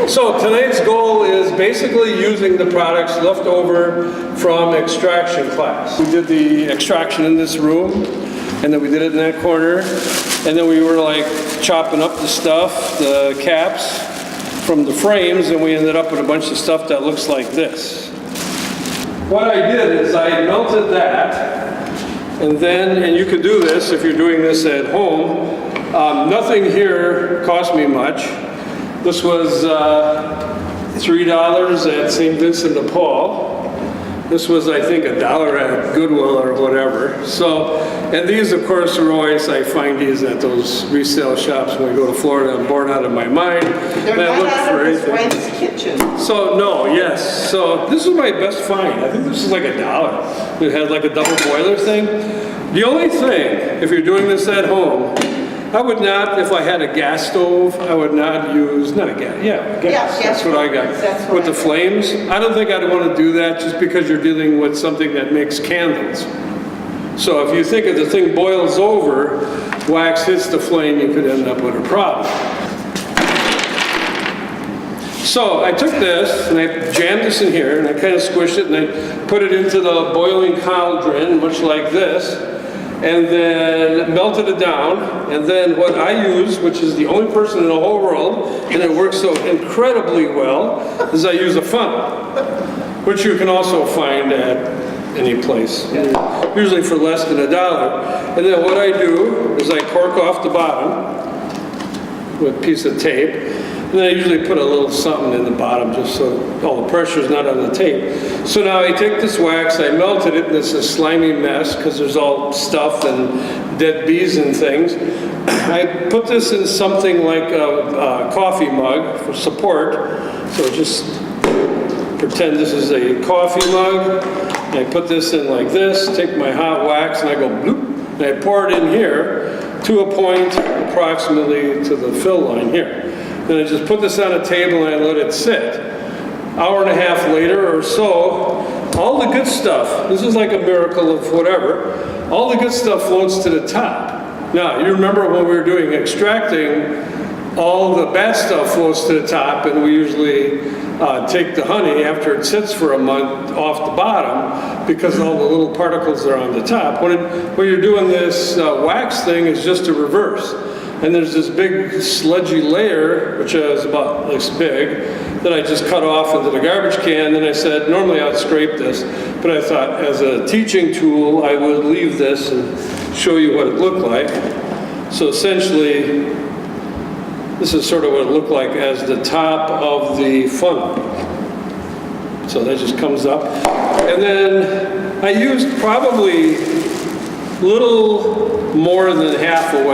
So tonight's goal is basically using the products left over from extraction class. We did the extraction in this room, and then we did it in that corner, and then we were like chopping up the stuff, the caps from the frames, and we ended up with a bunch of stuff that looks like this. What I did is I melted that, and then, and you could do this if you're doing this at home. Nothing here cost me much. This was $3 at St. Vincent de Paul. This was, I think, $1 at Goodwill or whatever. So, and these, of course, are always, I find these at those resale shops when I go to Florida. I'm bored out of my mind. They're not out of his wife's kitchen. So, no, yes. So, this is my best find. I think this is like $1. It had like a double boiler thing. The only thing, if you're doing this at home, I would not, if I had a gas stove, I would not use, not a gas, gas. Yeah, that's what I got. With the flames, I don't think I'd want to do that just because you're dealing with something that makes candles. So if you think if the thing boils over, wax hits the flame, you could end up with a problem. So I took this and I jammed this in here and I kind of squished it and I put it into the boiling cauldron, much like this. And then melted it down, and then what I use, which is the only person in the whole world, and it works so incredibly well, is I use a funnel, which you can also find at any place, usually for less than $1. And then what I do is I cork off the bottom with a piece of tape, and then I usually put a little something in the bottom just so all the pressure is not on the tape. So now I take this wax, I melted it, and it's a slimy mess because there's all stuff and dead bees and things. I put this in something like a coffee mug for support. So just pretend this is a coffee mug. And I put this in like this, take my hot wax, and I go bloop, and I pour it in here to a point approximately to the fill line here. Then I just put this on a table and I let it sit. Hour and a half later or so, all the good stuff, this is like a miracle of whatever, all the good stuff floats to the top. Now, you remember when we were doing extracting, all the bad stuff floats to the top, and we usually take the honey after it sits for a month off the bottom because all the little particles are on the top. When you're doing this wax thing, it's just a reverse. And there's this big sludgy layer, which is about this big, that I just cut off into the garbage can. And I said, normally I'd scrape this, but I thought as a teaching tool, I would leave this and show you what it looked like. So essentially, this is sort of what it looked like as the top of the funnel. So that just comes up. And then I used probably little more than half of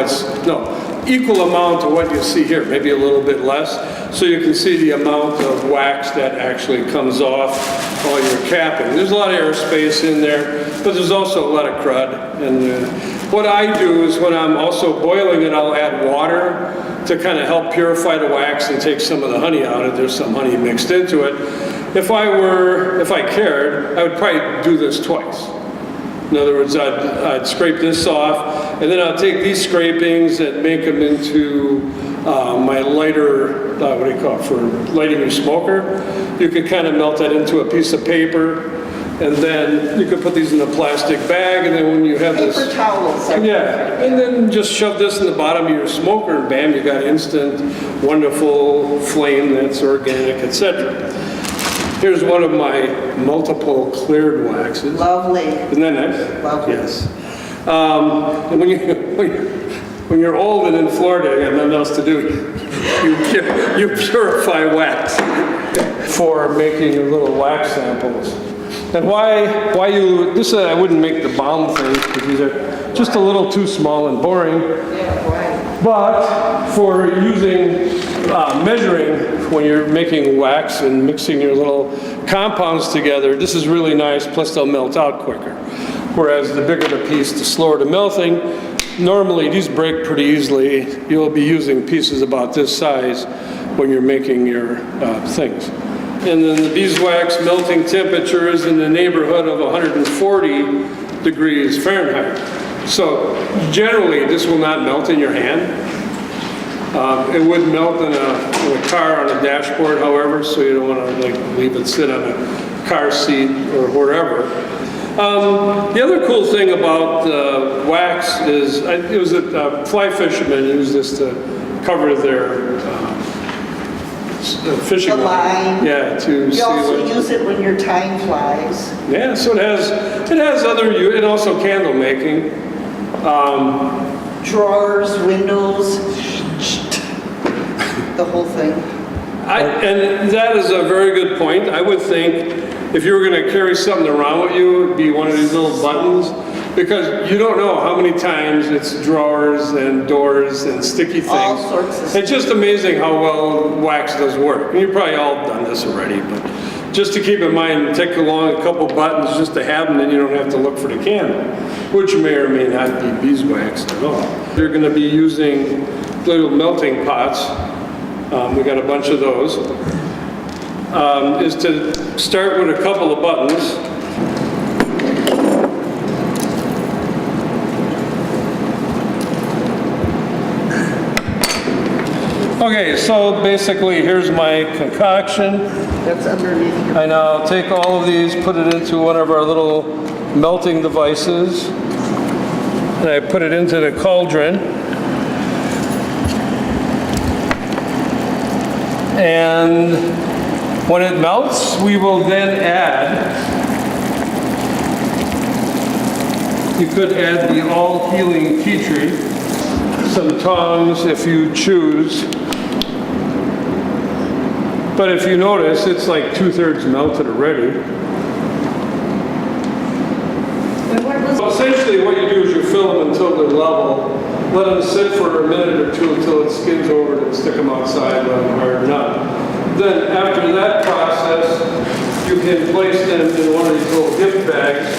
equal amount of what you see here, maybe a little bit less, so you can see the amount of wax that actually comes off while you're capping. There's a lot of airspace in there, but there's also a lot of crud. And what I do is when I'm also boiling it, I'll add water to kind of help purify the wax and take some of the honey out if there's some honey mixed into it. If I cared, I would probably do this twice. In other words, I'd scrape this off, and then I'll take these scrapings and make them into my lighter, what do you call it, for lighting your smoker. You could kind of melt that into a piece of paper, and then you could put these in a plastic bag, and then when you have this... Paper towels. Yeah, and then just shove this in the bottom of your smoker, and bam, you got instant, wonderful flame that's organic, etc. Here's one of my multiple cleared waxes. Lovely. Isn't that nice? Lovely. Yes. And when you're old and in Florida, you have nothing else to do. You purify wax for making your little wax samples. And why this I wouldn't make the balm things because these are just a little too small and boring. Yeah, right. But for using, measuring when you're making wax and mixing your little compounds together, this is really nice, plus they'll melt out quicker. Whereas the bigger the piece, the slower the melting. Normally these break pretty easily. You'll be using pieces about this size when you're making your things. And then the beeswax melting temperature is in the neighborhood of 140 degrees Fahrenheit. So generally this will not melt in your hand. It would melt in a car on a dashboard, however, so you don't want to like leave it sit on a car seat or wherever. The other cool thing about wax is, it was that fly fishermen use this to cover their fishing The line. Yeah, to You see also what. use it when your time flies. Yeah, so it has other and also candle making. Drawers, windows, the whole thing. And that is a very good point. I would think if you were going to carry something around with you, it would be one of these little buttons, because you don't know how many times it's drawers and doors and sticky things. All sorts of It's just amazing how well wax does work. And you've probably all done this already, but just to keep in mind, take along a couple buttons just to have them, and you don't have to look for the candle, which may or may not be beeswax at all. They're going to be using little melting pots. We got a bunch of those. Is to start with a couple of buttons. Okay, so basically here's my concoction. That's underneath your... I now take all of these, put it into one of our little melting devices, and I put it into the cauldron. And when it melts, we will then add, you could add the all-healing tea tree, some tongs if you choose. But if you notice, it's like 2/3 melted already. So essentially what you do is you fill them until they're level, let them sit for a minute or two until it skins over, and stick them outside, let them harden up. Then after that process, you can place them in one of these little gift bags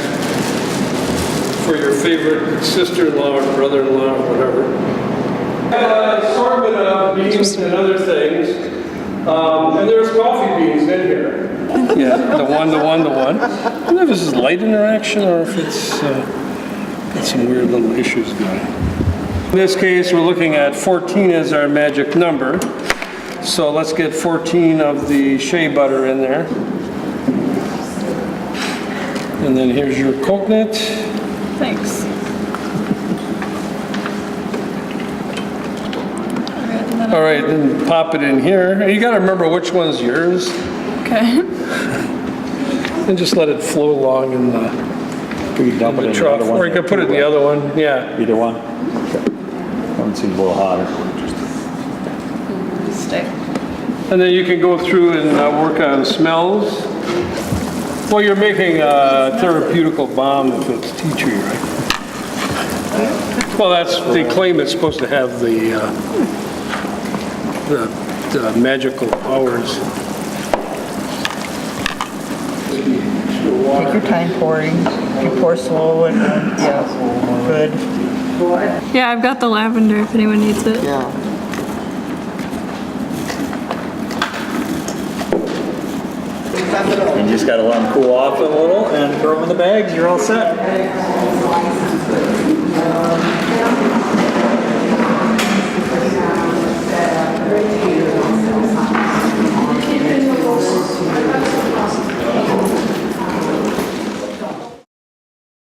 for your favorite sister-in-law or brother-in-law or whatever. An assortment of beans and other things. And there's coffee beans in here. Yeah, the one. I don't know if this is light interaction or if it's got some weird little issues going. In this case, we're looking at 14 as our magic number. So let's get 14 of the shea butter in there. And then here's your coconut. Thanks. All right, then pop it in here. You got to remember which one's yours. Okay. And just let it flow along in the, Could you dump it in the trough. other one? Or you could put it in the other one, yeah. Either one? Okay. One seems a little hotter. Stay. And then you can go through and work on smells. Well, you're making a therapeutical balm if it's tea tree, right? Well, they claim it's supposed to have the magical powers. Take your time pouring. You pour slow and yeah, good. Yeah, I've got the lavender if anyone needs it. Yeah. You just gotta let them cool off a little and throw them in the bags, you're all set.